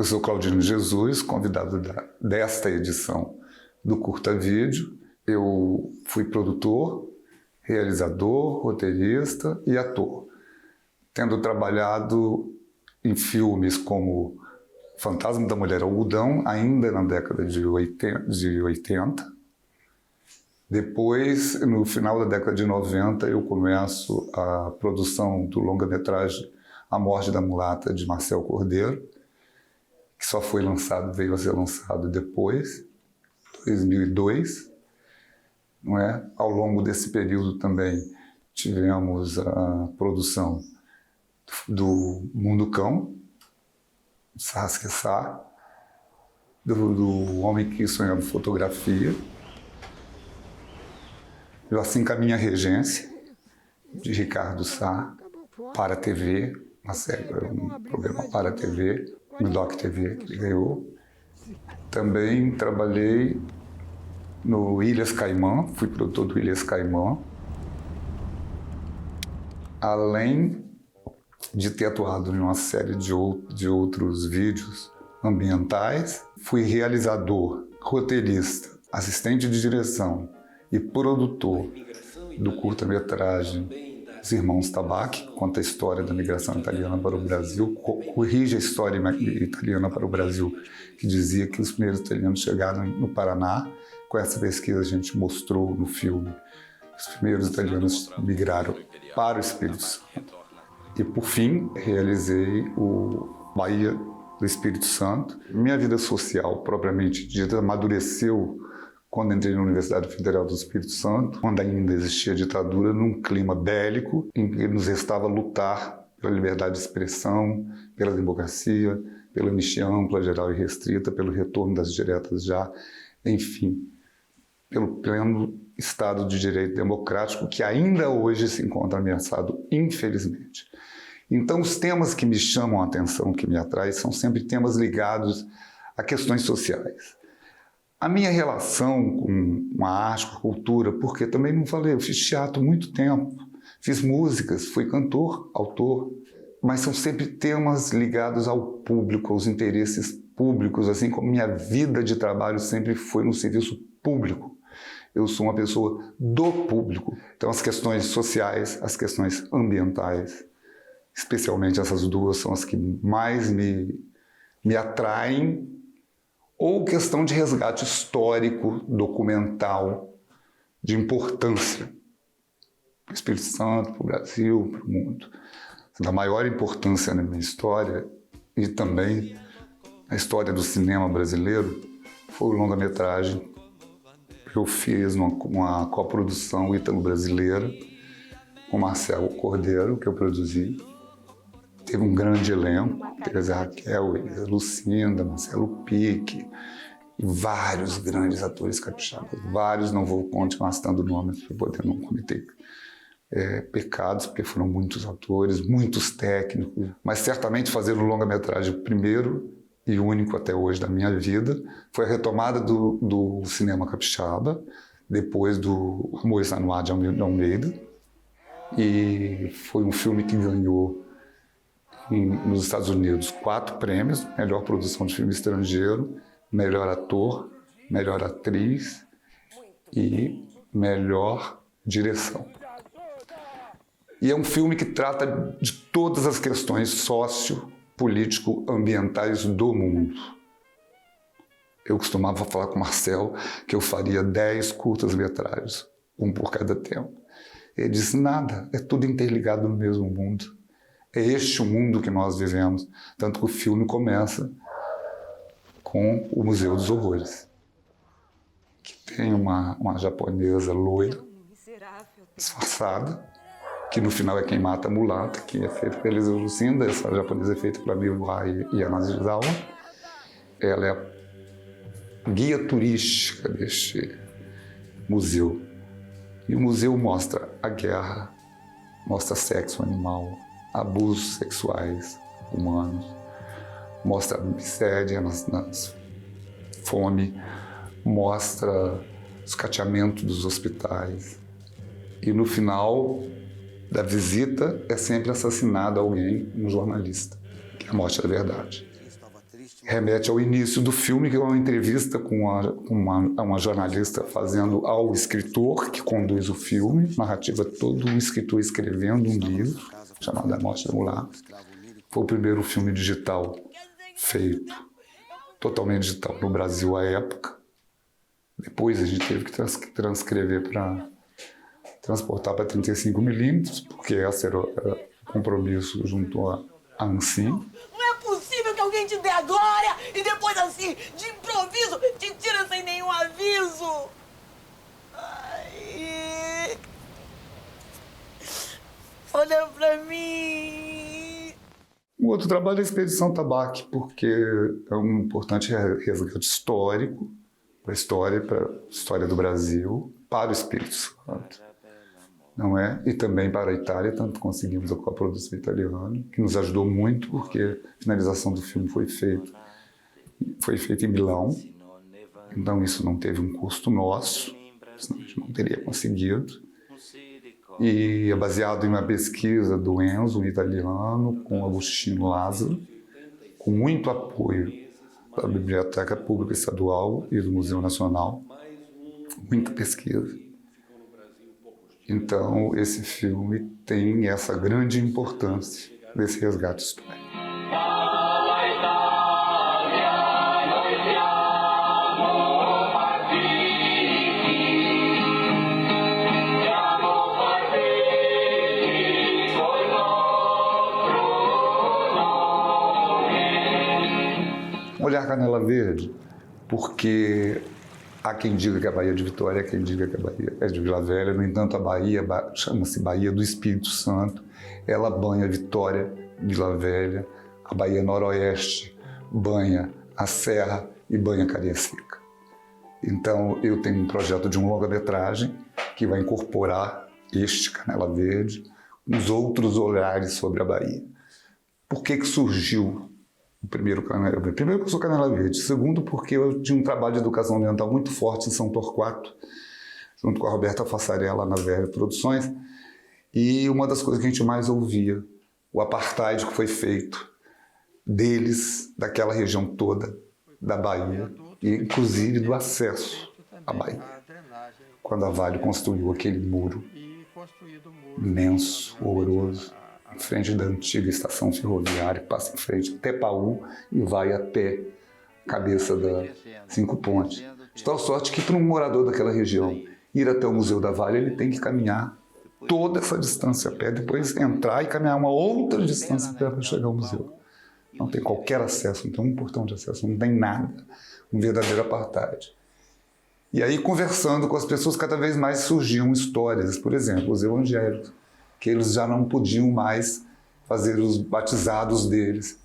Eu sou Claudino Jesus, convidado desta edição do Curta Vídeo. Eu fui produtor, realizador, roteirista e ator, tendo trabalhado em filmes como Fantasma da Mulher Algodão, ainda na década de 80. Depois, no final da década de 90, eu começo a produção do longa-metragem A Morte da Mulata, de Marcel Cordeiro, que só foi lançado, veio a ser lançado depois, 2002. Não é? Ao longo desse período também tivemos a produção do Mundo Cão, Saskia Sá, do Homem que Sonhava Fotografia, do Assim Caminha a Regência, de Ricardo Sá, para a TV, uma série, um programa para a TV, no Doc TV, que ele ganhou. Também trabalhei no Ilhas Caimã, fui produtor do Ilhas Caimã, além de ter atuado em uma série de outros vídeos ambientais. Fui realizador, roteirista, assistente de direção e produtor do curta-metragem Os Irmãos Tabac, que conta a história da migração italiana para o Brasil, corrige a história italiana para o Brasil, que dizia que os primeiros italianos chegaram no Paraná. Com essa pesquisa a gente mostrou no filme os primeiros italianos migraram para o Espírito Santo. E por fim, realizei o Bahia do Espírito Santo. Minha vida social, propriamente dita, amadureceu quando entrei na Universidade Federal do Espírito Santo, quando ainda existia ditadura, num clima bélico, em que nos restava lutar pela liberdade de expressão, pela democracia, pela anistia ampla, geral e restrita, pelo retorno das diretas já, enfim, pelo pleno Estado de Direito democrático, que ainda hoje se encontra ameaçado, infelizmente. Então, os temas que me chamam a atenção, que me atraem, são sempre temas ligados a questões sociais. A minha relação com a arte, com a cultura, porque também não falei, eu fiz teatro há muito tempo, fiz músicas, fui cantor, autor, mas são sempre temas ligados ao público, aos interesses públicos, assim como minha vida de trabalho sempre foi no serviço público. Eu sou uma pessoa do público. Então, as questões sociais, as questões ambientais, especialmente essas duas, são as que mais me atraem, ou questão de resgate histórico, documental, de importância para o Espírito Santo, para o Brasil, para o mundo. Da maior importância na minha história e também na história do cinema brasileiro foi o longa-metragem que eu fiz numa coprodução ítalo-brasileira com Marcel Cordeiro, que eu produzi. Teve um grande elenco, Teresa Raquel, Lucinda, Marcelo Pique, e vários grandes atores capixabas. Vários, não vou continuar citando nomes para poder não cometer pecados, porque foram muitos atores, muitos técnicos. Mas certamente fazer um longa-metragem primeiro e único até hoje da minha vida foi a retomada do cinema capixaba, depois do Amor Está no Ar de Almeida. E foi um filme que ganhou nos Estados Unidos 4 prêmios: melhor produção de filme estrangeiro, melhor ator, melhor atriz e melhor direção. E é um filme que trata de todas as questões sociopolítico-ambientais do mundo. Eu costumava falar com o Marcel que eu faria 10 curtas-metragens, um por cada tema. Ele disse: nada, é tudo interligado no mesmo mundo. É este o mundo que nós vivemos. Tanto que o filme começa com o Museu dos Horrores, que tem uma japonesa loira, disfarçada, que no final é quem mata a mulata, que é feita pela Elisa Lucinda. Essa japonesa é feita pela Miwa Yanagisawa. Ela é a guia turística deste museu. E o museu mostra a guerra, mostra sexo animal, abusos sexuais humanos, mostra a miséria, fome, mostra o escateamento dos hospitais. E no final da visita é sempre assassinado alguém, um jornalista, que é a morte da verdade. remete ao início do filme, que é uma entrevista com uma jornalista fazendo ao escritor que conduz o filme, narrativa todo um escritor escrevendo um livro chamado A Morte da Mulher. Foi o primeiro filme digital feito, totalmente digital, no Brasil à época. Depois a gente teve que transcrever para transportar para 35mm, porque esse era o compromisso junto à ANSSIM. Não é possível que alguém te dê a glória e depois, assim, de improviso, te tira sem nenhum aviso. Ai. Olha pra mim. O outro trabalho é a Expedição Tabaque, porque é um importante resgate histórico para a história do Brasil, para o Espírito Santo, não é? E também para a Itália, tanto conseguimos a coprodução italiana, que nos ajudou muito, porque a finalização do filme foi feita em Milão, então isso não teve um custo nosso, senão a gente não teria conseguido. E é baseado em uma pesquisa do Enzo, um italiano, com Agostinho Lázaro, com muito apoio da Biblioteca Pública Estadual e do Museu Nacional, muita pesquisa. Então, esse filme tem essa grande importância desse resgate histórico. Olhar Canela Verde, porque há quem diga que a Baía de Vitória, há quem diga que a Baía é de Vila Velha. No entanto, a Baía chama-se Baía do Espírito Santo. Ela banha Vitória, Vila Velha. A Baía Noroeste banha a Serra e banha Cariacica. Então, eu tenho um projeto de um longa-metragem que vai incorporar este Canela Verde, os outros olhares sobre a Bahia. Por que surgiu o primeiro Canela Verde? Primeiro, porque eu sou Canela Verde. Segundo, porque eu tinha um trabalho de educação ambiental muito forte em São Torquato, junto com a Roberta Fassarella na VR Produções. E uma das coisas que a gente mais ouvia, o apartheid que foi feito deles, daquela região toda da Bahia, e inclusive do acesso à Bahia. Quando a Vale construiu aquele muro imenso, horroroso, em frente da antiga estação ferroviária, que passa em frente até Paú e vai até a cabeça da Cinco Pontes. De tal sorte que, para um morador daquela região ir até o Museu da Vale, ele tem que caminhar toda essa distância a pé, depois entrar e caminhar uma outra distância a pé para chegar ao museu. Não tem qualquer acesso, não tem um portão de acesso, não tem nada. Um verdadeiro apartheid. E aí, conversando com as pessoas, cada vez mais surgiam histórias. Por exemplo, os evangélicos, que eles já não podiam mais fazer os batizados deles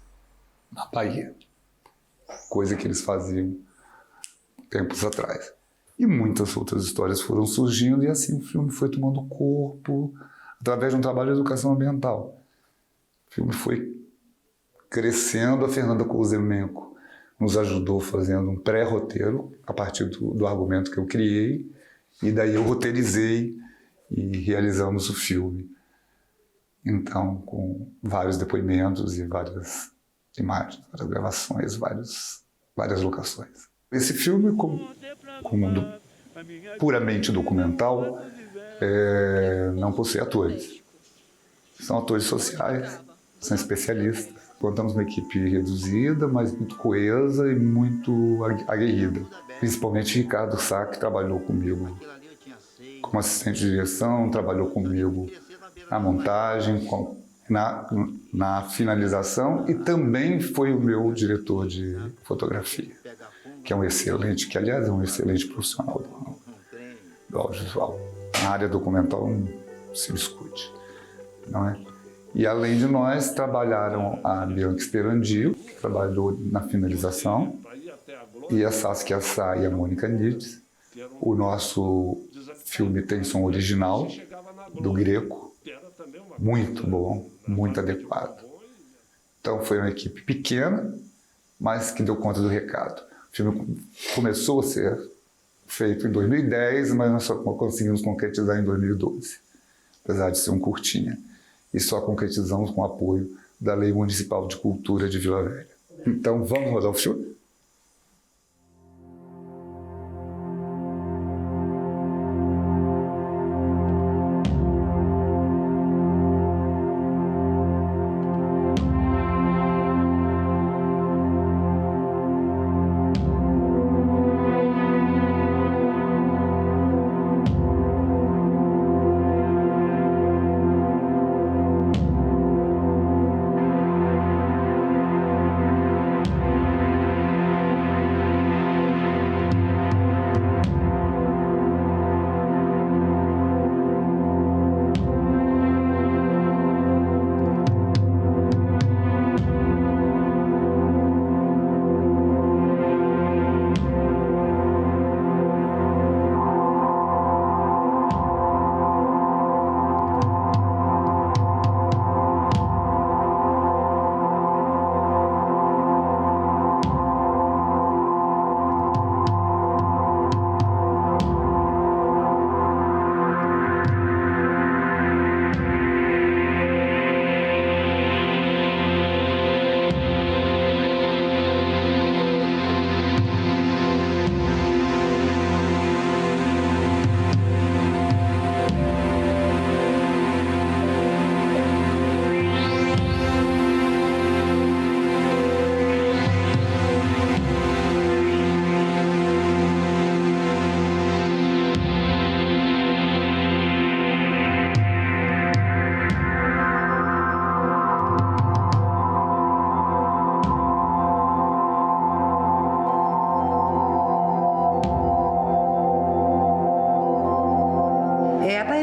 na Bahia, coisa que eles faziam tempos atrás. E muitas outras histórias foram surgindo, e assim o filme foi tomando corpo através de um trabalho de educação ambiental. O filme foi crescendo. A Fernanda Couzemenco nos ajudou fazendo um pré-roteiro a partir do argumento que eu criei, e daí eu roteirizei e realizamos o filme. Então, com vários depoimentos e várias imagens, várias gravações, várias locações. Esse filme, como puramente documental, não possui atores. São atores sociais, são especialistas. Contamos uma equipe reduzida, mas muito coesa e muito aguerrida. Principalmente Ricardo Sá, que trabalhou comigo como assistente de direção, trabalhou comigo na montagem, na finalização, e também foi o meu diretor de fotografia, que é um excelente, que aliás é um excelente profissional do audiovisual. Na área documental não se discute, não é? E além de nós, trabalharam a Bianca Sperandio, que trabalhou na finalização, e a Saskia Sá e a Mônica Nites. O nosso filme tem som original, do Greco, muito bom, muito adequado. Então foi uma equipe pequena, mas que deu conta do recado. O filme começou a ser feito em 2010, mas nós só conseguimos concretizar em 2012, apesar de ser um curtinha. E só concretizamos com o apoio da Lei Municipal de Cultura de Vila Velha. Então, vamos rodar o filme?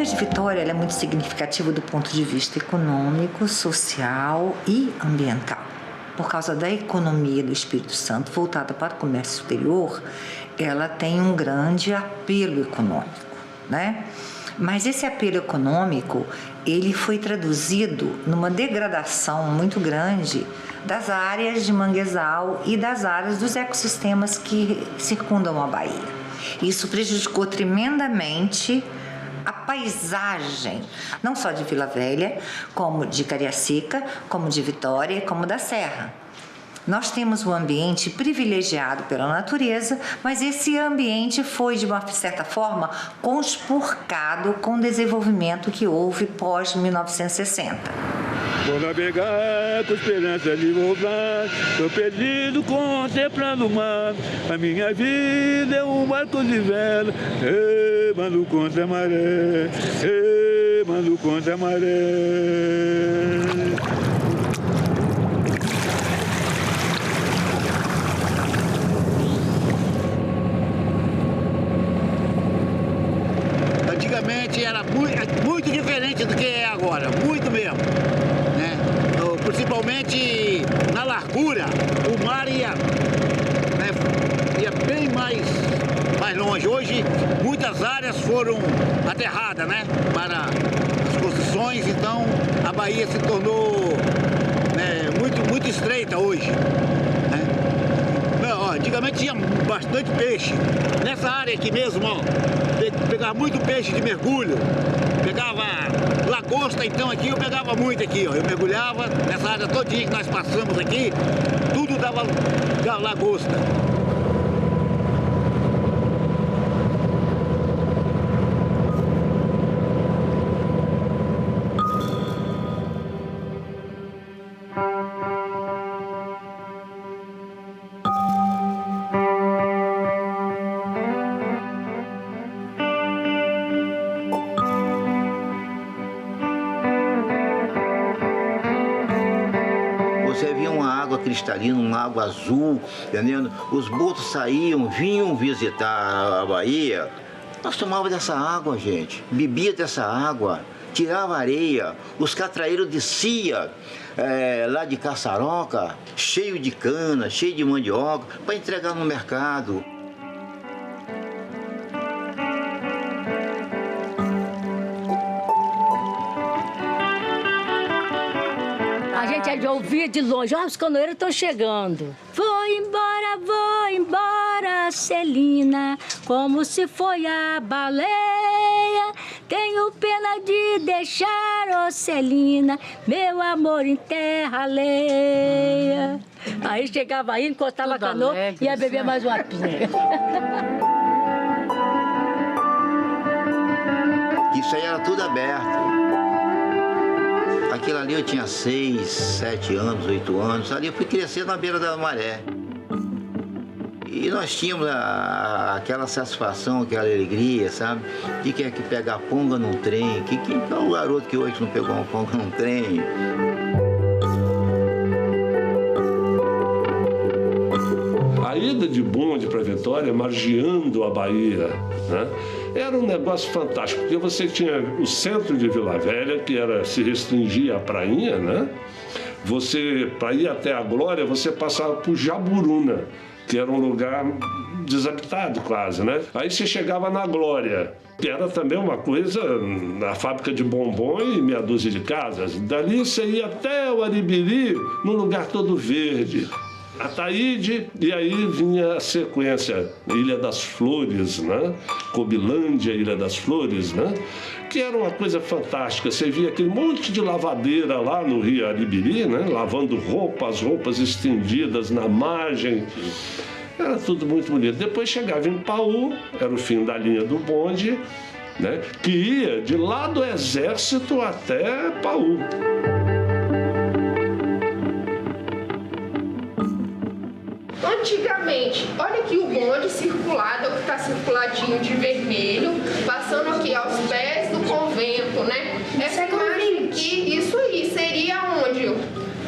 de Vitória ela é muito significativa do ponto de vista econômico, social e ambiental. Por causa da economia do Espírito Santo voltada para o comércio exterior, ela tem um grande apelo econômico, né? Mas esse apelo econômico, ele foi traduzido numa degradação muito grande das áreas de manguezal e das áreas dos ecossistemas que circundam a Bahia. Isso prejudicou tremendamente a paisagem, não só de Vila Velha, como de Cariacica, como de Vitória, como da Serra. Nós temos um ambiente privilegiado pela natureza, mas esse ambiente foi, de uma certa forma, conspurcado com o desenvolvimento que houve pós-1960. Vou navegar com esperança de voltar, tô perdido contemplando o mar. A minha vida é um barco de vela, remando contra a maré, remando contra a maré. Antigamente era muito diferente do que é agora, muito mesmo, né? Principalmente na largura, o mar ia bem mais longe. Hoje muitas áreas foram aterradas, né, para as construções, então a Bahia se tornou, né, muito estreita hoje, né? Antigamente tinha bastante peixe. Nessa área aqui mesmo, ó, pegava muito peixe de mergulho. Pegava lagosta, então aqui eu pegava muito aqui, ó. Eu mergulhava nessa área todinha que nós passamos aqui, tudo dava lagosta. Você via uma água cristalina, uma água azul, entendendo? Os botos saíam, vinham visitar a Bahia. Nós tomávamos dessa água, gente. Bebia dessa água, tirava areia. Os catraeiros desciam lá de Caçaroca, cheio de cana, cheio de mandioca, para entregar no mercado. A gente é de ouvir de longe, os canoeiros estão chegando. Vou embora, Celina, como se foi a baleia. Tenho pena de deixar, Celina, meu amor em terra alheia. Aí chegava aí, encostava a canoa e ia beber mais uma pinga. Isso aí era tudo aberto. Aquilo ali eu tinha 6, 7 anos, 8 anos. Ali eu fui crescer na beira da maré. E nós tínhamos aquela satisfação, aquela alegria, sabe? De que é que pegar ponga num trem. Que é o garoto que hoje não pegou uma ponga num trem? A ida de bonde para Vitória, margeando a Bahia, né? Era um negócio fantástico, porque você tinha o centro de Vila Velha, que se restringia à prainha, né? Você, para ir até a Glória, você passava por Jaburuna, que era um lugar desabitado quase, né? Aí você chegava na Glória, que era também uma coisa, na fábrica de bombom e meia dúzia de casas. Dali você ia até o Aribiri, num lugar todo verde. Ataíde, e aí vinha a sequência, Ilha das Flores, né? Cobilândia, Ilha das Flores, né? Que era uma coisa fantástica. Você via aquele monte de lavadeira lá no Rio Aribiri, né? Lavando roupas, as roupas estendidas na margem. Era tudo muito bonito. Depois chegava em Paú, era o fim da linha do bonde, né? Que ia de lá do Exército até Paú. Antigamente, olha aqui o bonde circulado, que está circuladinho de vermelho, passando aqui aos pés do convento, né? Essa imagem aqui, isso aí, seria onde?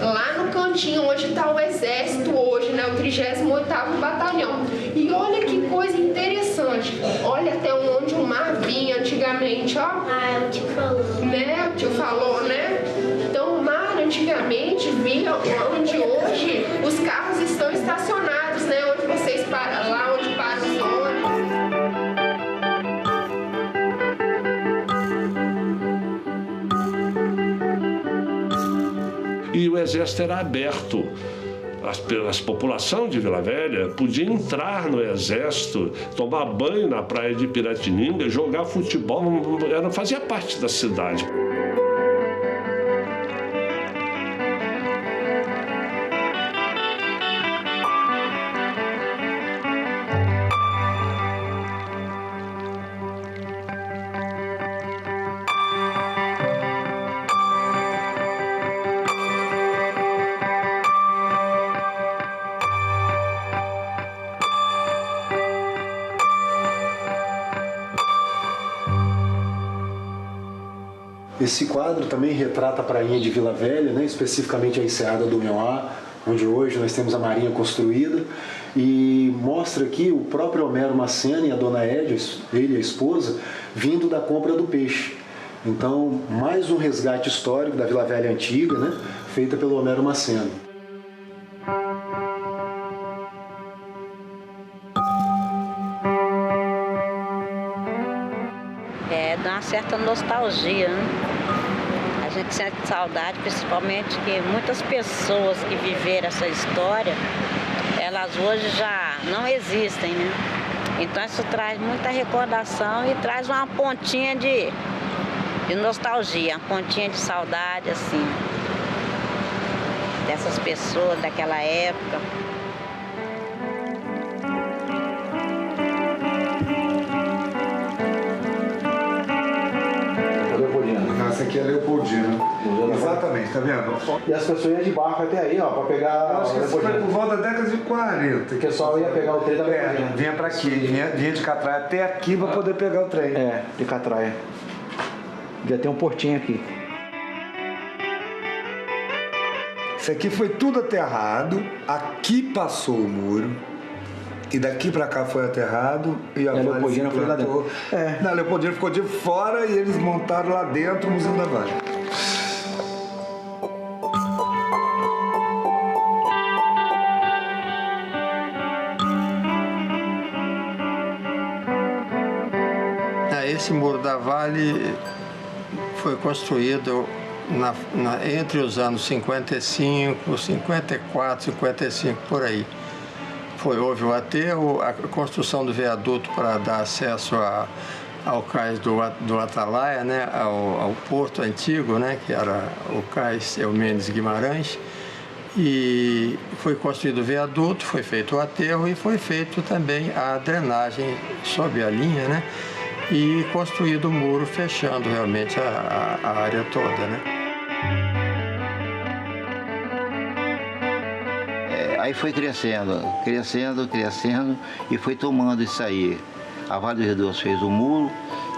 Lá no cantinho onde está o exército hoje, né? O 38º Batalhão. E olha que coisa interessante. Olha até onde o mar vinha antigamente, ó. Ah, o tio falou. Né? O tio falou, né? Então o mar antigamente vinha onde hoje os carros estão estacionados, né? Onde vocês param, lá onde param os ônibus. E o exército era aberto. A população de Vila Velha podia entrar no exército, tomar banho na praia de Piratininga, jogar futebol, fazia parte da cidade. Esse quadro também retrata a prainha de Vila Velha, né? Especificamente a enseada do Meuá, onde hoje nós temos a marinha construída, e mostra aqui o próprio Homero Macena e a dona Édia, ele e a esposa, vindo da compra do peixe. Então, mais um resgate histórico da Vila Velha antiga, né? Feita pelo Homero Macena. Dá uma certa nostalgia, né? A gente sente saudade, principalmente que muitas pessoas que viveram essa história, elas hoje já não existem, né? Então isso traz muita recordação e traz uma pontinha de nostalgia, uma pontinha de saudade, assim, dessas pessoas daquela época. Essa aqui é Leopoldina. Exatamente, tá vendo? E as pessoas iam de barco até aí, ó, pra pegar. Eu acho que isso foi por volta da década de 40. Que o pessoal ia pegar o trem da Leopoldina. Vinha pra aqui, vinha de Catraia até aqui pra poder pegar o trem. É, de Catraia. Devia ter um portinho aqui. Isso aqui foi tudo aterrado, aqui passou o muro. E daqui pra cá foi aterrado e a Leopoldina foi lá dentro. Na Leopoldina ficou de fora e eles montaram lá dentro o Museu da Vale. Esse Muro da Vale foi construído entre os anos 55, 54, 55, por aí. Houve o aterro, a construção do viaduto para dar acesso ao cais do Atalaia, né, ao porto antigo, né, que era o cais Eumenes Guimarães, E foi construído o viaduto, foi feito o aterro e foi feito também a drenagem sob a linha, né? E construído o muro fechando realmente a área toda, né? Aí foi crescendo e foi tomando isso aí. A Vale do Rio Doce fez o muro,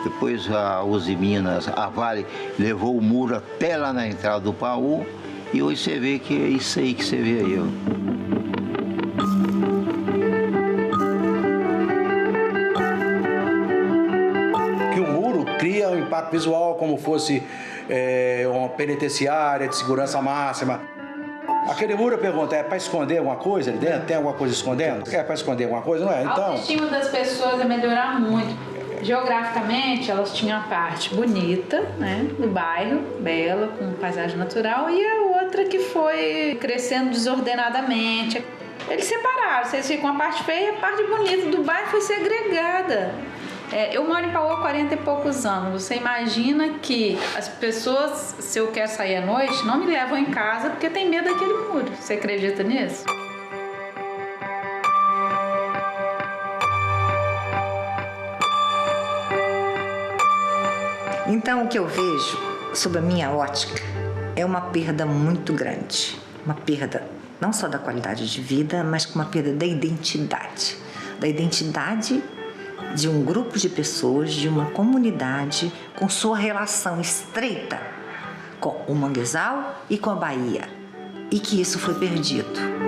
depois a Uzi Minas, a Vale levou o muro até lá na entrada do Paú, e hoje você vê que é isso aí que você vê aí, ó. Que o muro cria um impacto visual como fosse uma penitenciária de segurança máxima. Aquele muro, eu pergunto, é para esconder alguma coisa ali dentro? Tem alguma coisa escondendo? É para esconder alguma coisa, não é? Então... A autoestima das pessoas é melhorar muito. Geograficamente, elas tinham a parte bonita, né, do bairro, bela, com paisagem natural, e a outra que foi crescendo desordenadamente. Eles separaram, vocês ficam a parte feia e a parte bonita do bairro foi segregada. Eu moro em Paú há 40 e poucos anos. Você imagina que as pessoas, se eu quero sair à noite, não me levam em casa porque tem medo daquele muro. Você acredita nisso? Então, o que eu vejo, sob a minha ótica, é uma perda muito grande. Uma perda não só da qualidade de vida, mas uma perda da identidade. Da identidade de um grupo de pessoas, de uma comunidade, com sua relação estreita com o manguezal e com a Bahia. E que isso foi perdido.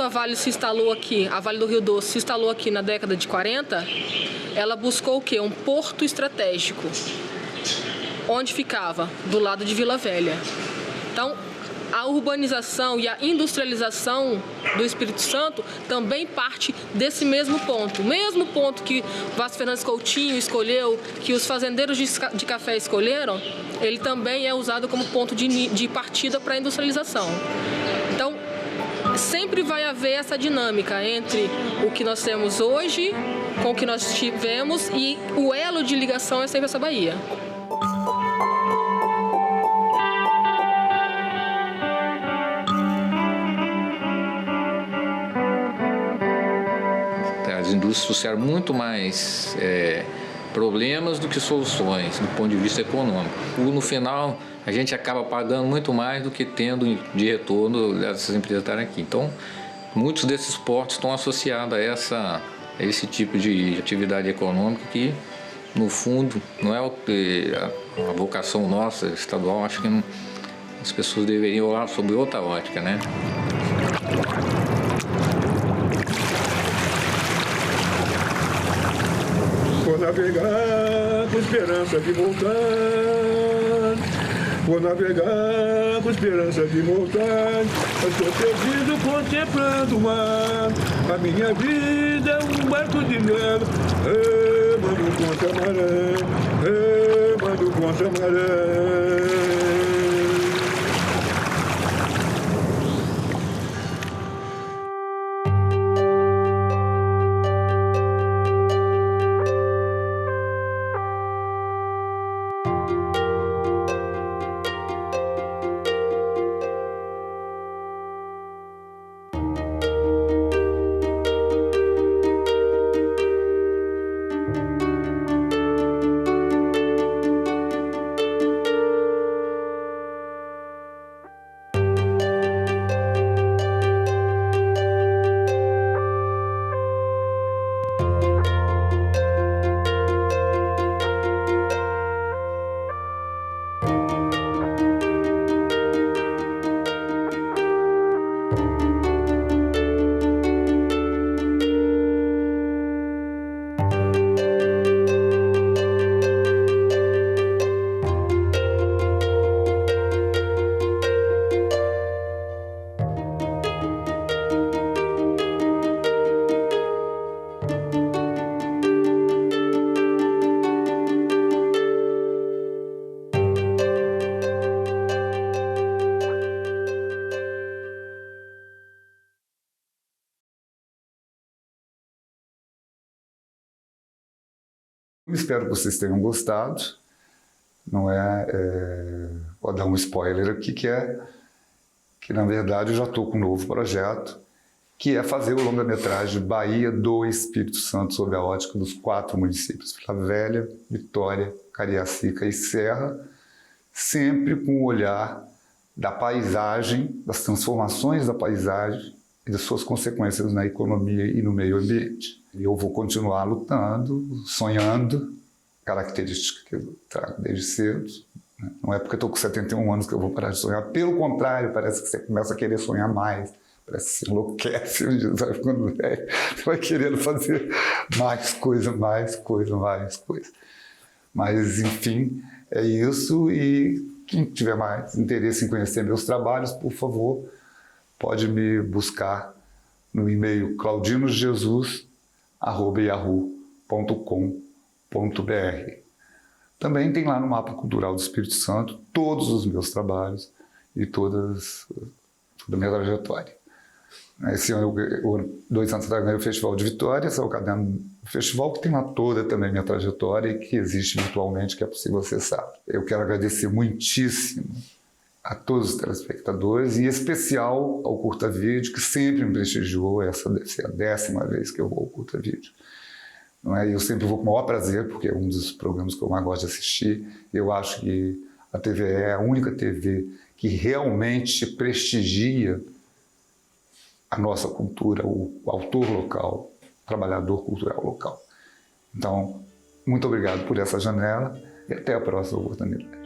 A Vale se instalou aqui, a Vale do Rio Doce se instalou aqui na década de 40, ela buscou o quê? Um porto estratégico. Onde ficava? Do lado de Vila Velha. Então, a urbanização e a industrialização do Espírito Santo também parte desse mesmo ponto. O mesmo ponto que Vasco Fernandes Coutinho escolheu, que os fazendeiros de café escolheram, ele também é usado como ponto de partida para a industrialização. Então, sempre vai haver essa dinâmica entre o que nós temos hoje com o que nós tivemos, e o elo de ligação é sempre essa Bahia. As indústrias trouxeram muito mais problemas do que soluções do ponto de vista econômico. No final, a gente acaba pagando muito mais do que tendo de retorno dessas empresas estarem aqui. Então, muitos desses portos estão associados a esse tipo de atividade econômica que, no fundo, não é a vocação nossa, estadual. Acho que as pessoas deveriam olhar sobre outra ótica, né? Vou navegar com esperança de voltar. Vou navegar com esperança de voltar. Eu estou perdido contemplando o mar. A minha vida é um barco de vela. Remando contra a maré. Remando contra a maré. Espero que vocês tenham gostado. Não vou dar um spoiler aqui, que na verdade eu já estou com um novo projeto, que é fazer o longa-metragem Bahia do Espírito Santo sob a ótica dos 4 municípios, Vila Velha, Vitória, Cariacica e Serra, sempre com o olhar da paisagem, das transformações da paisagem e das suas consequências na economia e no meio ambiente. E eu vou continuar lutando, sonhando, característica que eu trago desde cedo. Não é porque eu estou com 71 anos que eu vou parar de sonhar. Pelo contrário, parece que você começa a querer sonhar mais. Parece que você enlouquece, vai ficando velho. Você vai querendo fazer mais coisa. Mas, enfim, é isso. E quem tiver mais interesse em conhecer meus trabalhos, por favor, pode me buscar no e-mail claudinojesus@yahoo.com.br. Também tem lá no Mapa Cultural do Espírito Santo todos os meus trabalhos e toda a minha trajetória. Esse ano, 2 anos atrás, ganhei o Festival de Vitória, esse é o caderno do festival, que tem lá toda também a minha trajetória e que existe virtualmente, que é possível acessar. Eu quero agradecer muitíssimo a todos os telespectadores, e em especial ao Curta Vídeo, que sempre me prestigiou. Essa deve ser a 10ª vez que eu vou ao Curta Vídeo. Eu sempre vou com o maior prazer, porque é um dos programas que eu mais gosto de assistir. Eu acho que a TVE é a única TV que realmente prestigia a nossa cultura, o autor local, o trabalhador cultural local. Então, muito obrigado por essa janela e até a próxima oportunidade.